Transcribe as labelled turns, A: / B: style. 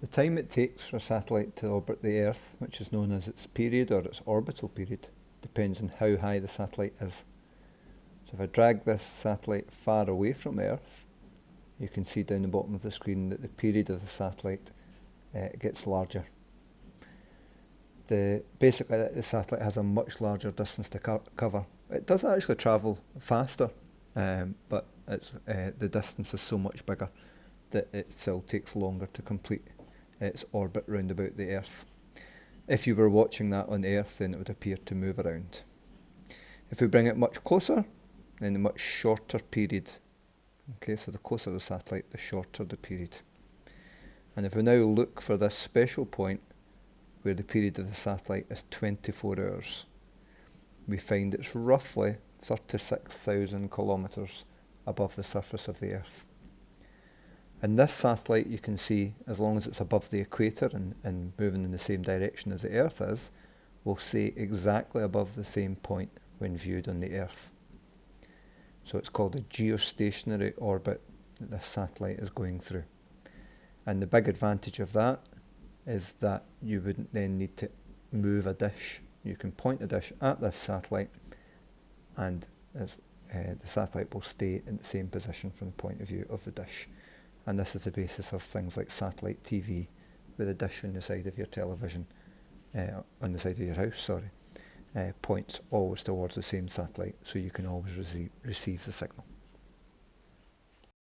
A: The time it takes for a satellite to orbit the Earth, which is known as its period or its orbital period, depends on how high the satellite is. So if I drag this satellite far away from Earth, you can see down the bottom of the screen that the period of the satellite gets larger. Basically, the satellite has a much larger distance to cover. It does actually travel faster, but the distance is so much bigger that it still takes longer to complete its orbit round about the Earth. If you were watching that on Earth, then it would appear to move around. If we bring it much closer, then a much shorter period. Okay, so the closer the satellite, the shorter the period. And if we now look for this special point where the period of the satellite is 24 hours, we find it's roughly 36,000 kilometres above the surface of the Earth. And this satellite, you can see, as long as it's above the equator and moving in the same direction as the Earth is, will stay exactly above the same point when viewed on the Earth. So it's called a geostationary orbit that this satellite is going through. And the big advantage of that is that you wouldn't then need to move a dish. You can point a dish at this satellite and the satellite will stay in the same position from the point of view of the dish. And this is the basis of things like satellite TV with a dish on the side of your television, on the side of your house, points always towards the same satellite, so you can always receive the signal.